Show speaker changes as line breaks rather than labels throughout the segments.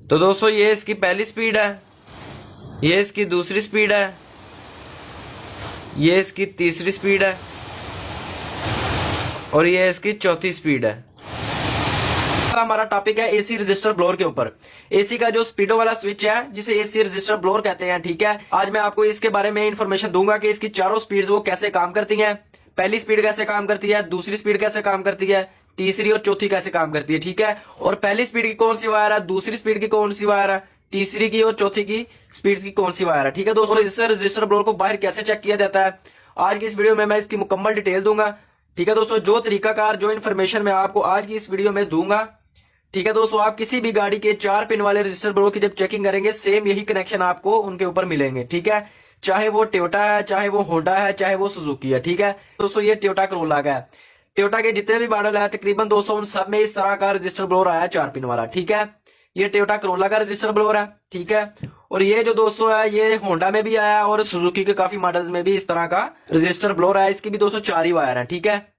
तो दोस्तों ये इसकी पहली स्पीड है, ये इसकी दूसरी स्पीड है, ये इसकी तीसरी स्पीड है और ये इसकी चौथी स्पीड है। हमारा टॉपिक है एसी रजिस्टर ब्लोअर के ऊपर। एसी का जो स्पीडो वाला स्विच है जिसे एसी रजिस्टर ब्लोअर कहते हैं, ठीक है। आज मैं आपको इसके बारे में इंफॉर्मेशन दूंगा कि इसकी चारों स्पीड्स वो कैसे काम करती हैं। पहली स्पीड कैसे काम करती है, दूसरी स्पीड कैसे काम करती है, तीसरी और चौथी कैसे काम करती है, ठीक है। और पहली स्पीड की कौन सी वायर है, दूसरी स्पीड की कौन सी वायर है, तीसरी की और चौथी की स्पीड की कौन सी वायर है, ठीक है दोस्तों। इससे रजिस्टर ब्लोअर को बाहर कैसे चेक किया जाता है, आज की इस वीडियो में मैं इसकी मुकम्मल डिटेल दूंगा, ठीक है दोस्तों। जो तरीकाकार जो इन्फॉर्मेशन मैं आपको आज की इस वीडियो में दूंगा, ठीक है दोस्तों, आप किसी भी गाड़ी के 4 पिन वाले रजिस्टर ब्लोअर की जब चेकिंग करेंगे सेम यही कनेक्शन आपको उनके ऊपर मिलेंगे, ठीक है। चाहे वो टोयोटा है, चाहे वो होंडा है, चाहे वो सुजुकी है, ठीक है दोस्तों। ये टोयोटा करोला का है। टोयोटा के जितने भी मॉडल है तकरीबन दोस्तों उन सब में इस तरह का रजिस्टर ब्लोअर आया है 4 पिन वाला, ठीक है। ये टोयोटा करोला का रजिस्टर ब्लोअर है, ठीक है। और ये जो दोस्तों है ये होंडा में भी आया और सुजुकी के काफी मॉडल्स में भी इस तरह का रजिस्टर ब्लोअर है। इसकी भी दोस्तों 4 ही वायर है, ठीक है।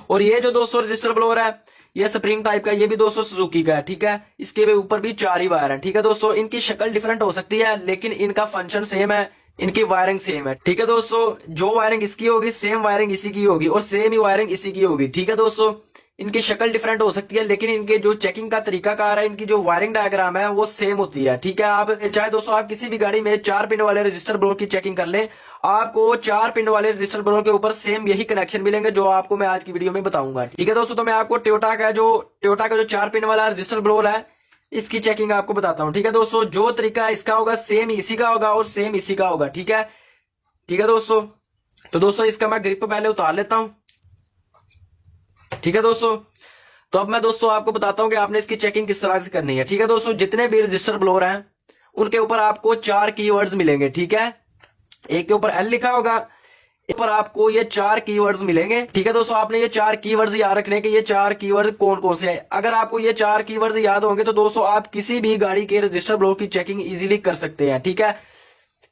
और ये जो दोस्तों रजिस्टर ब्लोअर है ये स्प्रिंग टाइप का, ये भी दोस्तों सुजुकी का है, ठीक है। इसके भी ऊपर भी 4 ही वायर है, ठीक है दोस्तों। इनकी शक्ल डिफरेंट हो सकती है लेकिन इनका फंक्शन सेम है, इनकी वायरिंग सेम है, ठीक है दोस्तों। जो वायरिंग इसकी होगी सेम वायरिंग इसी की होगी और सेम ही वायरिंग इसी की होगी, ठीक है दोस्तों। इनकी शक्ल डिफरेंट हो सकती है लेकिन इनके जो चेकिंग का तरीका कार है, इनकी जो वायरिंग डायग्राम है वो सेम होती है, ठीक है। आप चाहे दोस्तों आप किसी भी गाड़ी में 4 पिन वाले रजिस्टर ब्लोअर की चेकिंग कर लें, आपको 4 पिन वाले रजिस्टर ब्लोअर के ऊपर सेम यही कनेक्शन मिलेंगे जो आपको मैं आज की वीडियो में बताऊंगा, ठीक है दोस्तों। तो मैं आपको टोयोटा का जो 4 पिन वाला रजिस्टर ब्लोअर है इसकी चेकिंग आपको बताता हूँ, ठीक है दोस्तों। जो तरीका इसका होगा सेम इसी का होगा और सेम इसी का होगा, ठीक है, ठीक है दोस्तों। तो दोस्तों इसका मैं ग्रिप पहले उतार लेता हूं, ठीक है दोस्तों। तो अब मैं दोस्तों आपको बताता हूं कि आपने इसकी चेकिंग किस तरह से करनी है, ठीक है दोस्तों। जितने भी रजिस्टर ब्लोअर हैं उनके ऊपर आपको 4 कीवर्ड्स मिलेंगे, ठीक है। एक के ऊपर एल लिखा होगा, एक पर आपको ये 4 कीवर्ड्स मिलेंगे, ठीक है दोस्तों। आपने ये 4 कीवर्ड्स याद रखने के ये 4 कीवर्ड्स कौन कौन से हैं। अगर आपको ये 4 कीवर्ड्स याद होंगे तो दोस्तों आप किसी भी गाड़ी के रजिस्टर ब्लोअर की चेकिंग इजीली कर सकते हैं, ठीक है,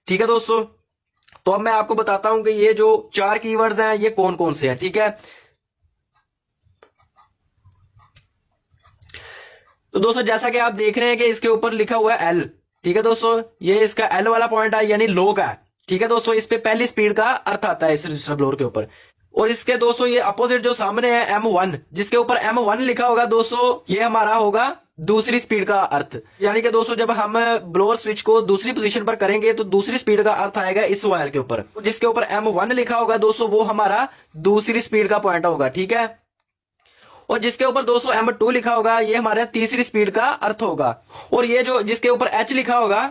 ठीक है दोस्तों। तो अब मैं आपको बताता हूं कि ये जो 4 कीवर्ड्स हैं ये कौन कौन से हैं, ठीक है। तो दोस्तों जैसा कि आप देख रहे हैं कि इसके ऊपर लिखा हुआ है एल, ठीक है दोस्तों। ये इसका एल वाला पॉइंट है यानी लो का, ठीक है दोस्तों। इस पे पहली स्पीड का अर्थ आता है इस रजिस्टर ब्लोअर के ऊपर। और इसके दोस्तों ये अपोजिट जो सामने है M1, जिसके ऊपर M1 लिखा होगा दोस्तों ये हमारा होगा दूसरी स्पीड का अर्थ। यानी कि दोस्तों जब हम ब्लोअर स्विच को दूसरी पोजीशन पर करेंगे तो दूसरी स्पीड का अर्थ आएगा इस वायर के ऊपर। जिसके ऊपर M1 लिखा होगा दोस्तों वो हमारा दूसरी स्पीड का पॉइंट होगा, ठीक है। और जिसके ऊपर दोस्तों M2 लिखा होगा ये हमारा तीसरी स्पीड का अर्थ होगा। और ये जो जिसके ऊपर H लिखा होगा,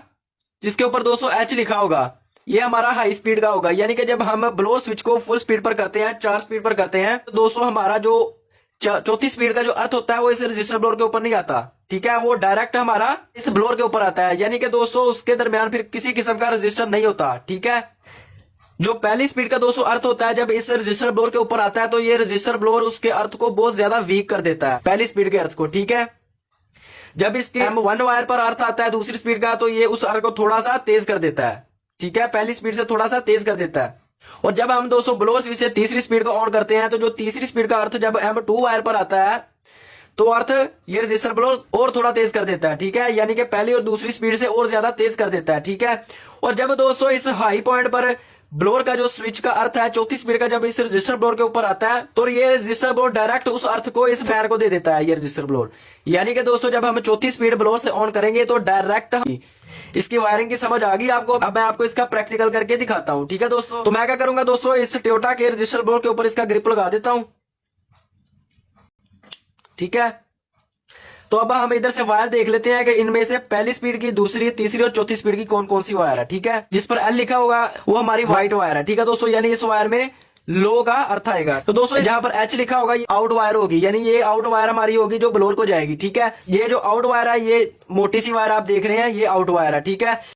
जिसके ऊपर दोस्तों H लिखा होगा ये हमारा हाई स्पीड का होगा। यानी कि जब हम ब्लोअर स्विच को फुल स्पीड पर करते हैं, 4 स्पीड पर करते हैं, तो दोस्तों हमारा जो चौथी स्पीड का जो अर्थ होता है वो इस रजिस्टर ब्लोअर के ऊपर नहीं आता, ठीक है। वो डायरेक्ट हमारा इस ब्लोअर के ऊपर आता है। यानी कि दोस्तों उसके दरमियान फिर किसी किस्म का रजिस्टर नहीं होता, ठीक है। जो पहली स्पीड का दोस्तों अर्थ होता है जब इस रजिस्टर ब्लोअर के ऊपर आता है तो ये रजिस्टर ब्लोअर उसके अर्थ को बहुत ज्यादा वीक कर देता है, पहली स्पीड के अर्थ को, ठीक है। जब इसके M1 वायर पर अर्थ आता है दूसरी स्पीड का तो ये उस अर्थ को थोड़ा सा तेज कर देता है, ठीक है, पहली स्पीड से थोड़ा सा तेज कर देता है। और जब हम दोस्तों ब्लोअर स्विच से तीसरी स्पीड को ऑन करते हैं तो जो तीसरी स्पीड का अर्थ जब M2 वायर पर आता है तो अर्थ ये रजिस्टर ब्लोअर और थोड़ा तेज कर देता है, ठीक है। यानी कि पहली और दूसरी स्पीड से और ज्यादा तेज कर देता है, ठीक है। और जब दोस्तों इस हाई पॉइंट पर ब्लोअर का जो स्विच का अर्थ है चौथी स्पीड का जब इस रजिस्टर ब्लोअर के ऊपर आता है तो ये रजिस्टर ब्लोअर डायरेक्ट उस अर्थ को इस फायर को दे देता है, ये रजिस्टर ब्लोअर। यानी कि दोस्तों जब हम चौथी स्पीड ब्लोअर से ऑन करेंगे तो डायरेक्ट इसकी वायरिंग की समझ आ गई आपको। अब मैं आपको इसका प्रैक्टिकल करके दिखाता हूं, ठीक है दोस्तों। तो मैं क्या करूंगा दोस्तों इस टोयोटा के रजिस्टर ब्लोअर के ऊपर इसका ग्रिप लगा देता हूं, ठीक है। तो अब हम इधर से वायर देख लेते हैं कि इनमें से पहली स्पीड की, दूसरी, तीसरी और चौथी स्पीड की कौन कौन सी वायर है, ठीक है। जिस पर एल लिखा होगा वो हमारी व्हाइट वायर है, ठीक है दोस्तों। यानी इस वायर में लो का अर्थ आएगा। तो दोस्तों जहां पर H लिखा होगा ये आउट वायर होगी, यानी ये आउट वायर हमारी होगी जो ब्लोअर को जाएगी, ठीक है। ये जो आउट वायर है ये मोटी सी वायर आप देख रहे हैं ये आउट वायर है, ठीक है।